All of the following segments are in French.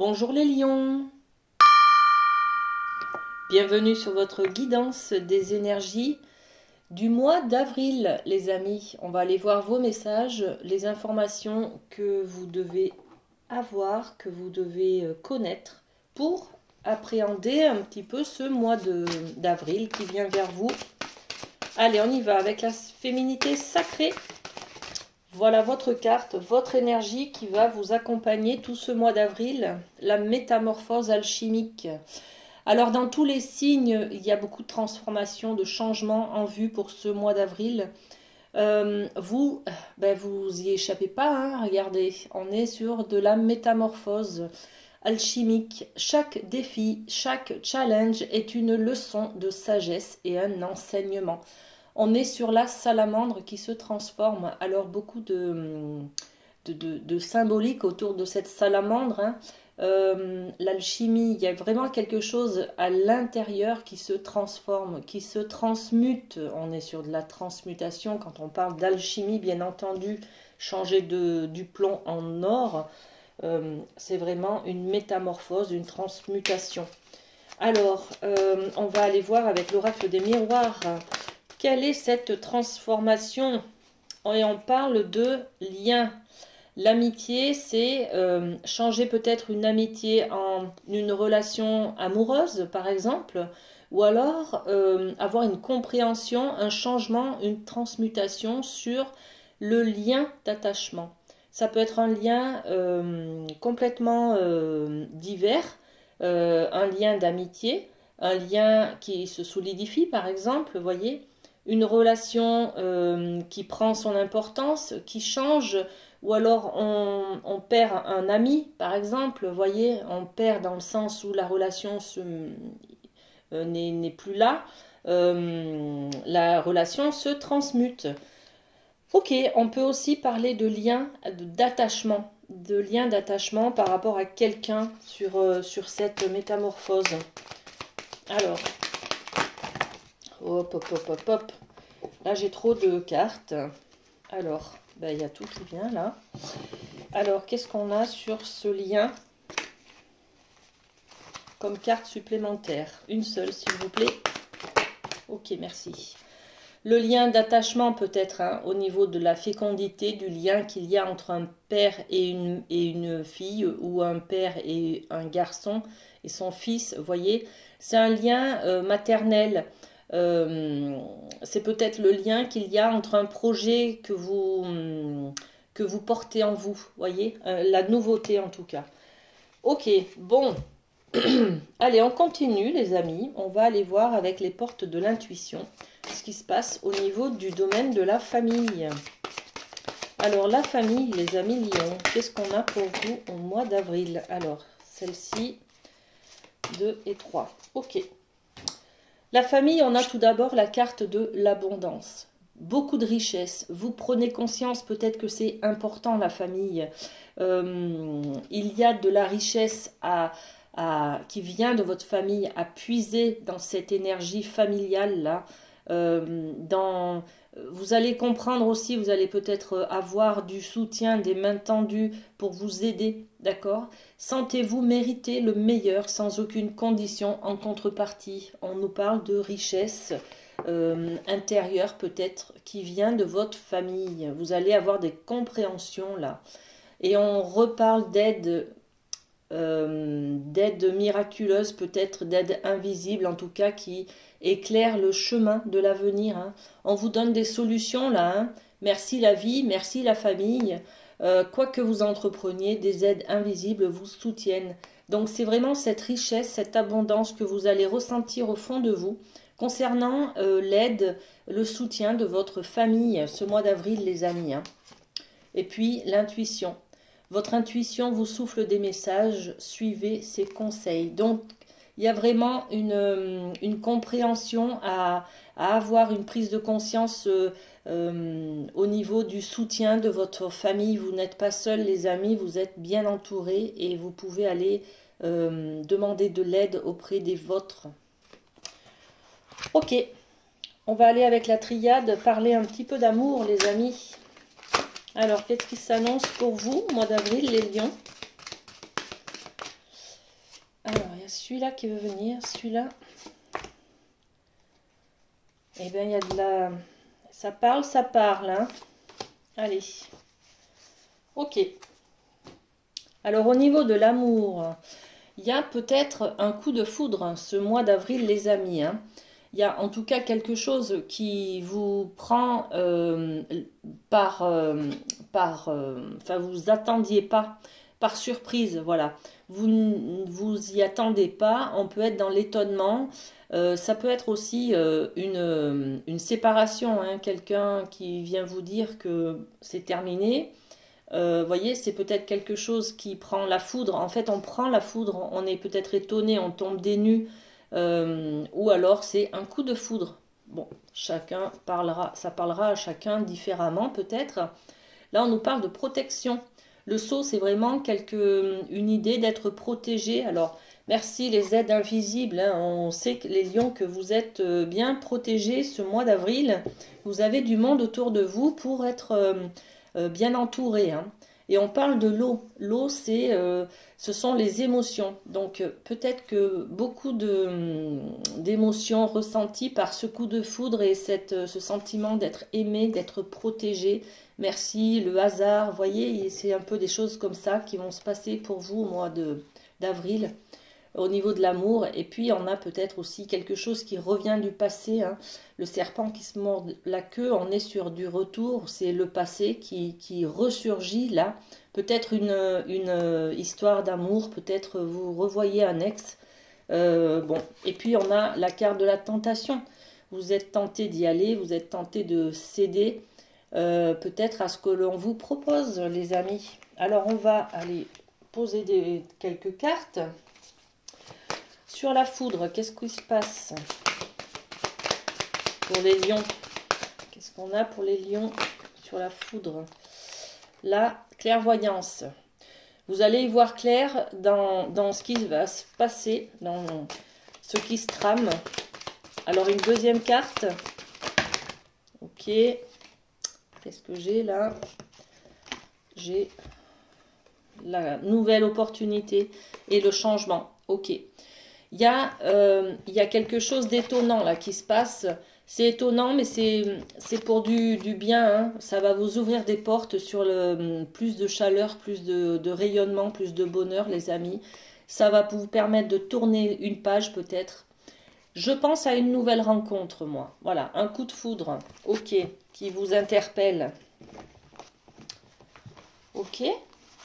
Bonjour les lions, bienvenue sur votre guidance des énergies du mois d'avril les amis. On va aller voir vos messages, les informations que vous devez avoir, que vous devez connaître pour appréhender un petit peu ce mois d'avril qui vient vers vous. Allez, on y va avec la féminité sacrée. Voilà votre carte, votre énergie qui va vous accompagner tout ce mois d'avril, la métamorphose alchimique. Alors dans tous les signes, il y a beaucoup de transformations, de changements en vue pour ce mois d'avril. Vous y échappez pas, hein, regardez, on est sur de la métamorphose alchimique. Chaque défi, chaque challenge est une leçon de sagesse et un enseignement. On est sur la salamandre qui se transforme. Alors beaucoup de symbolique autour de cette salamandre. Hein. L'alchimie, il y a vraiment quelque chose à l'intérieur qui se transforme, qui se transmute. On est sur de la transmutation. Quand on parle d'alchimie, bien entendu, changer du plomb en or, c'est vraiment une métamorphose, une transmutation. Alors, on va aller voir avec l'oracle des miroirs. Quelle est cette transformation? Et on parle de lien. L'amitié, c'est changer peut-être une amitié en une relation amoureuse, par exemple, ou alors avoir une compréhension, un changement, une transmutation sur le lien d'attachement. Ça peut être un lien complètement divers, un lien d'amitié, un lien qui se solidifie, par exemple, vous voyez, une relation qui prend son importance, qui change, ou alors on perd un ami, par exemple, vous voyez, on perd dans le sens où la relation n'est plus là, la relation se transmute. Ok, on peut aussi parler de lien d'attachement par rapport à quelqu'un sur cette métamorphose. Alors, hop, hop, hop, hop, hop. Là, j'ai trop de cartes. Alors, il y a tout qui vient là. Alors, qu'est-ce qu'on a sur ce lien comme carte supplémentaire? Une seule, s'il vous plaît. Ok, merci. Le lien d'attachement peut-être hein, au niveau de la fécondité, du lien qu'il y a entre un père et une fille, ou un père et un garçon et son fils, vous voyez. C'est un lien maternel. C'est peut-être le lien qu'il y a entre un projet que vous portez en vous, voyez, la nouveauté en tout cas. Ok, bon, allez, on continue les amis, on va aller voir avec les portes de l'intuition ce qui se passe au niveau du domaine de la famille. Alors la famille, les amis lions, qu'est-ce qu'on a pour vous au mois d'avril? Alors, celle-ci, 2 et 3, ok. La famille, on a tout d'abord la carte de l'abondance. Beaucoup de richesse. Vous prenez conscience peut-être que c'est important la famille. Il y a de la richesse qui vient de votre famille à puiser dans cette énergie familiale là. Vous allez comprendre aussi, vous allez peut-être avoir du soutien, des mains tendues pour vous aider, d'accord? Sentez-vous mériter le meilleur sans aucune condition en contrepartie. On nous parle de richesse intérieure peut-être qui vient de votre famille. Vous allez avoir des compréhensions là. Et on reparle d'aide miraculeuse, peut-être d'aide invisible en tout cas qui éclaire le chemin de l'avenir. Hein. On vous donne des solutions là. Hein. Merci la vie, merci la famille. Quoi que vous entrepreniez, des aides invisibles vous soutiennent. Donc c'est vraiment cette richesse, cette abondance que vous allez ressentir au fond de vous concernant l'aide, le soutien de votre famille ce mois d'avril les amis. Hein. Et puis l'intuition. Votre intuition vous souffle des messages, suivez ses conseils. Donc, il y a vraiment une compréhension à avoir, une prise de conscience au niveau du soutien de votre famille. Vous n'êtes pas seul, les amis, vous êtes bien entourés et vous pouvez aller demander de l'aide auprès des vôtres. Ok, on va aller avec la triade, parler un petit peu d'amour, les amis. Alors, qu'est-ce qui s'annonce pour vous, mois d'avril, les lions? celui-là qui veut venir, celui-là. Eh bien, il y a de la... Ça parle, hein. Allez. Ok. Alors, au niveau de l'amour, il y a peut-être un coup de foudre hein, ce mois d'avril, les amis. Hein. Il y a en tout cas quelque chose qui vous prend enfin, vous attendiez pas, par surprise, voilà. Vous ne vous y attendez pas, on peut être dans l'étonnement. Ça peut être aussi une séparation, hein, quelqu'un qui vient vous dire que c'est terminé. Voyez, c'est peut-être quelque chose qui prend la foudre. En fait, on prend la foudre, on est peut-être étonné, on tombe des nues. Ou alors c'est un coup de foudre. Bon, chacun parlera, ça parlera à chacun différemment peut-être. Là, on nous parle de protection. Le sceau, c'est vraiment une idée d'être protégé. Alors, merci les aides invisibles. Hein. On sait que les lions que vous êtes bien protégés ce mois d'avril. Vous avez du monde autour de vous pour être bien entouré. Hein. Et on parle de l'eau. L'eau, ce sont les émotions. Donc, peut-être que beaucoup d'émotions ressenties par ce coup de foudre et ce sentiment d'être aimé, d'être protégé. Merci, le hasard. Vous voyez, c'est un peu des choses comme ça qui vont se passer pour vous au mois d'avril au niveau de l'amour. Et puis, on a peut-être aussi quelque chose qui revient du passé. Hein. Le serpent qui se mord la queue, on est sur du retour. C'est le passé qui ressurgit là. Peut-être une histoire d'amour. Peut-être vous revoyez un ex. Bon. Et puis, on a la carte de la tentation. Vous êtes tenté d'y aller. Vous êtes tenté de céder. Peut-être à ce que l'on vous propose, les amis. Alors, on va aller poser quelques cartes. Sur la foudre, qu'est-ce qui se passe pour les lions? Qu'est-ce qu'on a pour les lions sur la foudre? La clairvoyance. Vous allez y voir clair dans ce qui va se passer, dans ce qui se trame. Alors, une deuxième carte. Ok. Qu'est-ce que j'ai là? J'ai la nouvelle opportunité et le changement. Ok. Il y a quelque chose d'étonnant là qui se passe. C'est étonnant, mais c'est pour du bien. Hein. Ça va vous ouvrir des portes sur plus de chaleur, plus de rayonnement, plus de bonheur, les amis. Ça va vous permettre de tourner une page peut-être. Je pense à une nouvelle rencontre, moi. Voilà, un coup de foudre. Ok, qui vous interpelle. Ok.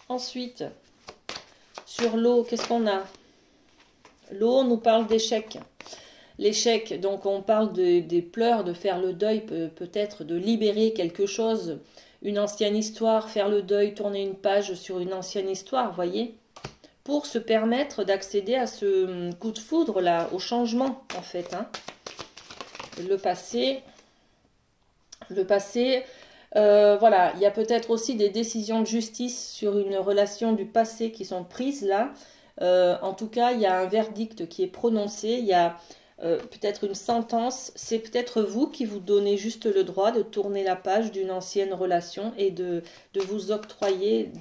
Ensuite, sur l'eau, qu'est-ce qu'on a? L'eau, on nous parle d'échec. L'échec, donc on parle des pleurs, de faire le deuil, peut-être de libérer quelque chose, une ancienne histoire, faire le deuil, tourner une page sur une ancienne histoire, voyez, pour se permettre d'accéder à ce coup de foudre là, au changement en fait. Hein. Le passé, voilà, il y a peut-être aussi des décisions de justice sur une relation du passé qui sont prises là. En tout cas, il y a un verdict qui est prononcé, il y a peut-être une sentence. C'est peut-être vous qui vous donnez juste le droit de tourner la page d'une ancienne relation et de vous octroyer,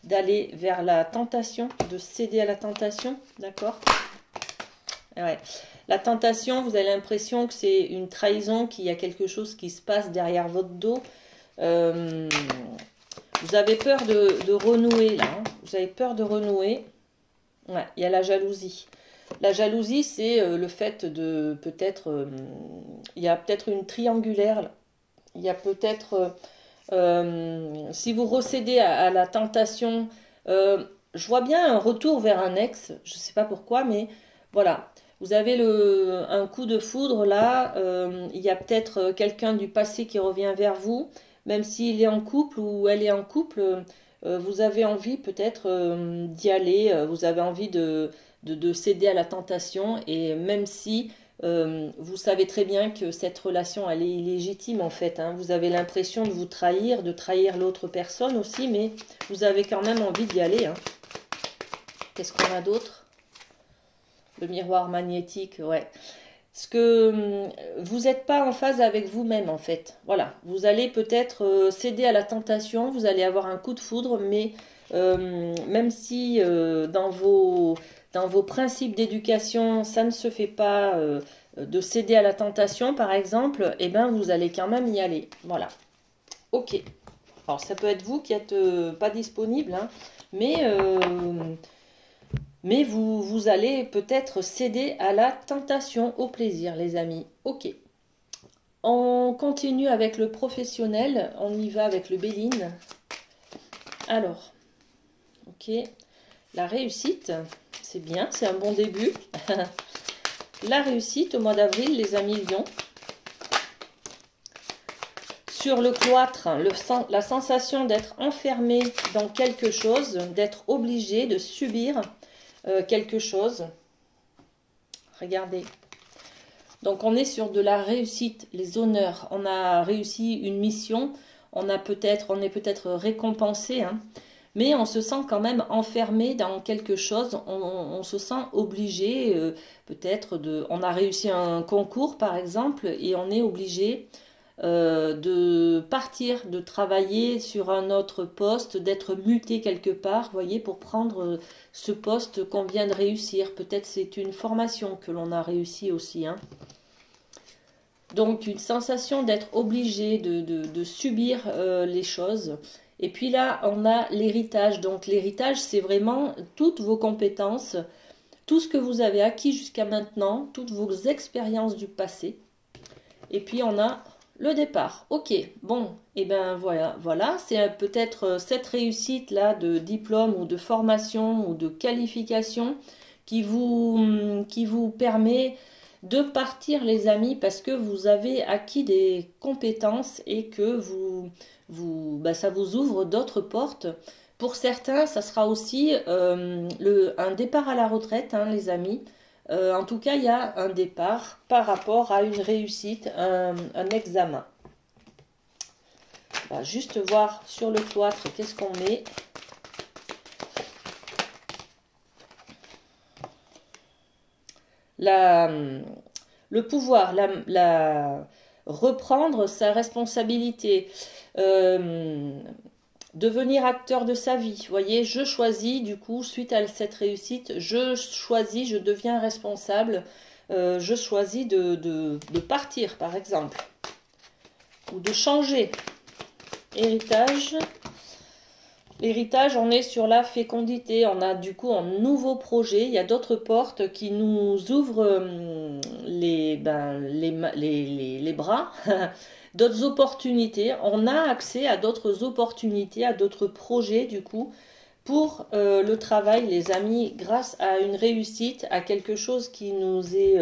d'aller vers la tentation, de céder à la tentation, d'accord? Ouais. La tentation, vous avez l'impression que c'est une trahison, qu'il y a quelque chose qui se passe derrière votre dos. Vous avez peur de renouer là, hein. Vous avez peur de renouer. Ouais, il y a la jalousie. La jalousie, c'est le fait de peut-être... il y a peut-être une triangulaire. Il y a peut-être... si vous recédez à la tentation, je vois bien un retour vers un ex. Je ne sais pas pourquoi, mais voilà. Vous avez un coup de foudre là. Il y a peut-être quelqu'un du passé qui revient vers vous. Même s'il est en couple ou elle est en couple... vous avez envie peut-être d'y aller, vous avez envie de céder à la tentation et même si vous savez très bien que cette relation elle est illégitime en fait, hein, vous avez l'impression de vous trahir, de trahir l'autre personne aussi, mais vous avez quand même envie d'y aller. Hein. Qu'est-ce qu'on a d'autre? Le miroir magnétique, ouais. Parce que vous n'êtes pas en phase avec vous-même en fait. Voilà, vous allez peut-être céder à la tentation, vous allez avoir un coup de foudre, mais même si dans vos dans vos principes d'éducation, ça ne se fait pas de céder à la tentation, par exemple, eh bien, vous allez quand même y aller. Voilà. Ok. Alors, ça peut être vous qui n'êtes pas disponible, hein, mais vous allez peut-être céder à la tentation, au plaisir, les amis. Ok. On continue avec le professionnel. On y va avec le Béline. Alors, ok. La réussite, c'est bien, c'est un bon début. La réussite au mois d'avril, les amis Lion. Sur le cloître, la sensation d'être enfermé dans quelque chose, d'être obligé de subir quelque chose. Regardez. Donc on est sur de la réussite, les honneurs. On a réussi une mission, on est peut-être récompensé, hein, mais on se sent quand même enfermé dans quelque chose. On se sent obligé, peut-être on a réussi un concours par exemple, et on est obligé de partir, de travailler sur un autre poste, d'être muté quelque part, voyez, pour prendre ce poste qu'on vient de réussir. Peut-être c'est une formation que l'on a réussi aussi, hein. Donc une sensation d'être obligé de subir les choses. Et puis là, on a l'héritage. Donc l'héritage, c'est vraiment toutes vos compétences, tout ce que vous avez acquis jusqu'à maintenant, toutes vos expériences du passé. Et puis on a le départ. Ok, bon, et ben voilà, c'est peut-être cette réussite-là de diplôme ou de formation ou de qualification qui vous permet de partir, les amis, parce que vous avez acquis des compétences et que ça vous ouvre d'autres portes. Pour certains, ça sera aussi un départ à la retraite, hein, les amis. En tout cas, il y a un départ par rapport à une réussite, un examen. On va juste voir sur le cloître qu'est-ce qu'on met. Le pouvoir, reprendre sa responsabilité, devenir acteur de sa vie. Vous voyez, je choisis, du coup, suite à cette réussite, je deviens responsable, je choisis de partir, par exemple, ou de changer. Héritage. L'héritage, on est sur la fécondité, on a du coup un nouveau projet, il y a d'autres portes qui nous ouvrent les bras, d'autres opportunités, on a accès à d'autres opportunités, à d'autres projets du coup, pour le travail, les amis, grâce à une réussite, à quelque chose qui nous est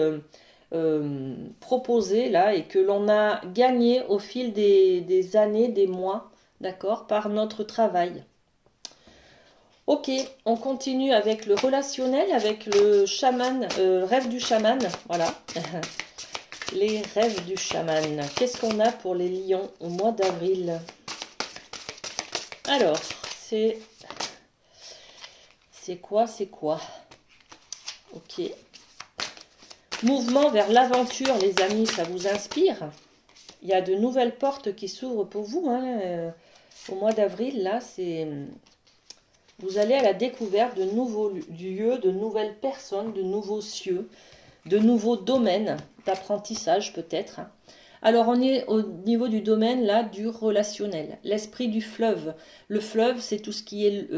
proposé là et que l'on a gagné au fil des années, des mois, d'accord, par notre travail. Ok, on continue avec le relationnel, avec le chaman, rêve du chaman, voilà. Les rêves du chaman. Qu'est-ce qu'on a pour les lions au mois d'avril? Alors, c'est quoi? Ok. Mouvement vers l'aventure, les amis, ça vous inspire? Il y a de nouvelles portes qui s'ouvrent pour vous, hein, au mois d'avril, là, c'est... Vous allez à la découverte de nouveaux lieux, de nouvelles personnes, de nouveaux cieux, de nouveaux domaines d'apprentissage peut-être. Alors on est au niveau du domaine là du relationnel, l'esprit du fleuve. Le fleuve, c'est tout ce qui est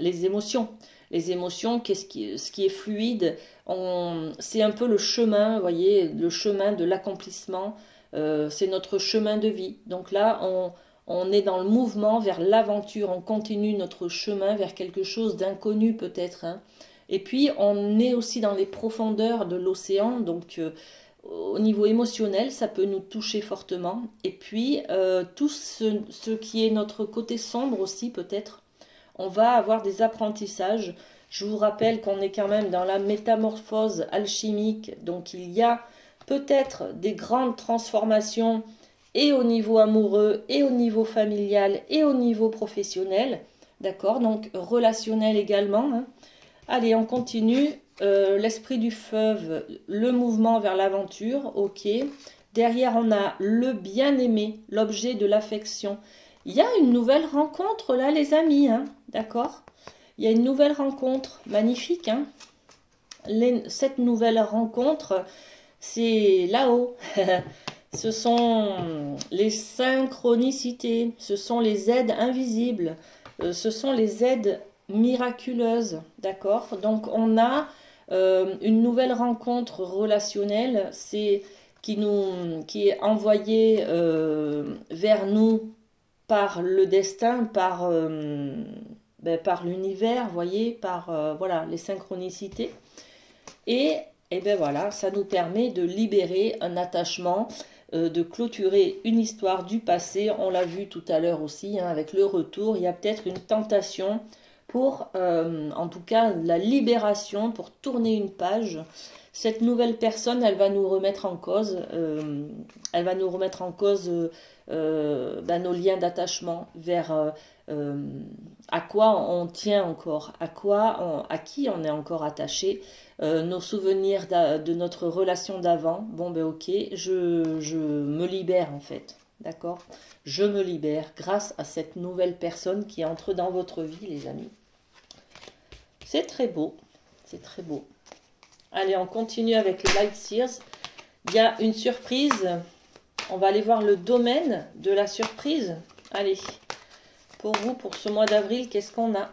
les émotions. Les émotions, ce qui est fluide, c'est un peu le chemin, vous voyez, le chemin de l'accomplissement, c'est notre chemin de vie. Donc là, on est dans le mouvement vers l'aventure, on continue notre chemin vers quelque chose d'inconnu peut-être, hein. Et puis on est aussi dans les profondeurs de l'océan, donc au niveau émotionnel, ça peut nous toucher fortement. Et puis tout ce qui est notre côté sombre aussi peut-être, on va avoir des apprentissages. Je vous rappelle qu'on est quand même dans la métamorphose alchimique, donc il y a peut-être des grandes transformations et au niveau amoureux, et au niveau familial, et au niveau professionnel. D'accord? Donc relationnel également, hein. Allez, on continue. L'esprit du fleuve, le mouvement vers l'aventure, ok. Derrière, on a le bien-aimé, l'objet de l'affection. Il y a une nouvelle rencontre là, les amis, hein, d'accord? Il y a une nouvelle rencontre, magnifique, hein. cette nouvelle rencontre, c'est là-haut. Ce sont les synchronicités, ce sont les aides invisibles, ce sont les aides miraculeuses, d'accord? Donc on a une nouvelle rencontre relationnelle, c'est qui est envoyée vers nous par le destin, par l'univers, voyez, par voilà, les synchronicités. Et ben voilà, ça nous permet de libérer un attachement, de clôturer une histoire du passé. On l'a vu tout à l'heure aussi, hein, avec le retour. Il y a peut-être une tentation pour, en tout cas, la libération, pour tourner une page. Cette nouvelle personne, elle va nous remettre en cause, nos liens d'attachement vers à quoi on tient encore, à qui on est encore attaché, nos souvenirs de notre relation d'avant. Bon ben ok, je me libère en fait, d'accord? Je me libère grâce à cette nouvelle personne qui entre dans votre vie, les amis. C'est très beau, c'est très beau. Allez, on continue avec les Light Seers. Il y a une surprise. On va aller voir le domaine de la surprise. Allez, pour vous, pour ce mois d'avril, qu'est-ce qu'on a?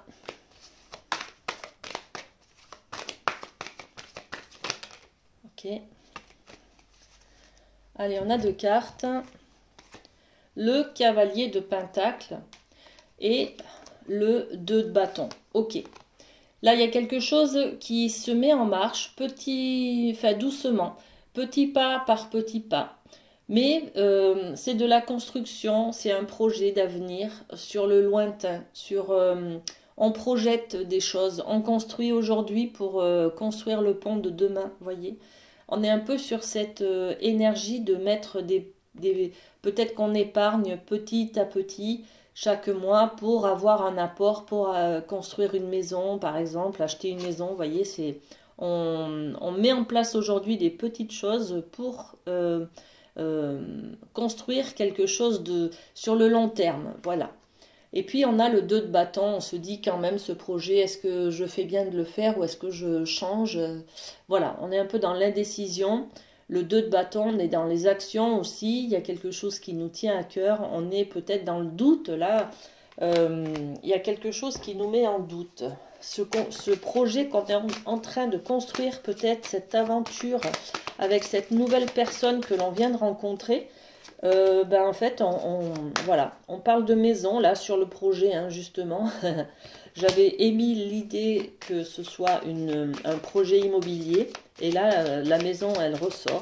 Ok. Allez, on a 2 cartes. Le cavalier de pentacle et le 2 de bâton. Ok. Là, il y a quelque chose qui se met en marche, doucement, petit pas par petit pas. Mais c'est de la construction, c'est un projet d'avenir sur le lointain. On projette des choses, on construit aujourd'hui pour construire le pont de demain, voyez. On est un peu sur cette énergie de mettre peut-être qu'on épargne petit à petit chaque mois pour avoir un apport, pour construire une maison, par exemple, acheter une maison, vous voyez, on met en place aujourd'hui des petites choses pour construire quelque chose sur le long terme, voilà. Et puis on a le 2 de bâton, on se dit quand même ce projet, est-ce que je fais bien de le faire ou est-ce que je change? Voilà, on est un peu dans l'indécision. Le 2 de bâton, on est dans les actions aussi, il y a quelque chose qui nous tient à cœur, on est peut-être dans le doute, là, il y a quelque chose qui nous met en doute. Ce projet qu'on est en train de construire, peut-être cette aventure avec cette nouvelle personne que l'on vient de rencontrer, en fait, voilà, on parle de maison, là, sur le projet, hein, justement. J'avais émis l'idée que ce soit un projet immobilier. Et là, la maison, elle ressort.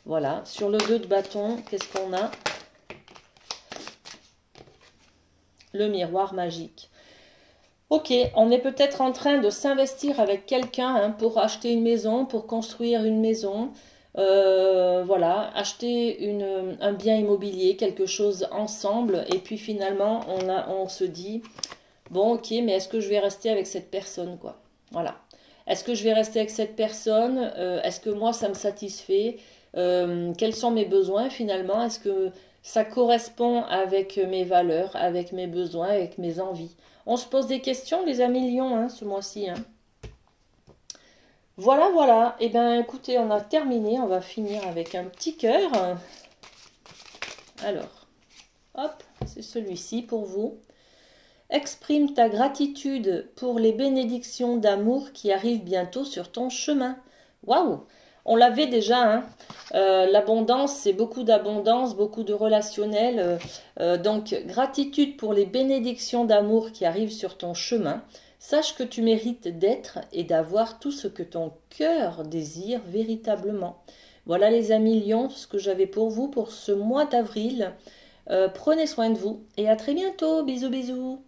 Voilà. Sur le 2 de bâton, qu'est-ce qu'on a? Le miroir magique. Ok, on est peut-être en train de s'investir avec quelqu'un, hein, pour acheter une maison, pour construire une maison. Voilà, acheter un bien immobilier, quelque chose ensemble. Et puis finalement, on se dit... Bon, ok, mais est-ce que je vais rester avec cette personne, quoi? Voilà. Est-ce que je vais rester avec cette personne? Est-ce que moi, ça me satisfait? Quels sont mes besoins, finalement? Est-ce que ça correspond avec mes valeurs, avec mes besoins, avec mes envies? On se pose des questions, les amis lions, hein, ce mois-ci, hein. Voilà, voilà. Eh bien, écoutez, on a terminé. On va finir avec un petit cœur. Alors, hop, c'est celui-ci pour vous. Exprime ta gratitude pour les bénédictions d'amour qui arrivent bientôt sur ton chemin. Waouh! On l'avait déjà, hein. L'abondance, c'est beaucoup d'abondance, beaucoup de relationnel. Donc, gratitude pour les bénédictions d'amour qui arrivent sur ton chemin. Sache que tu mérites d'être et d'avoir tout ce que ton cœur désire véritablement. Voilà les amis lions, ce que j'avais pour vous pour ce mois d'avril. Prenez soin de vous et à très bientôt. Bisous, bisous.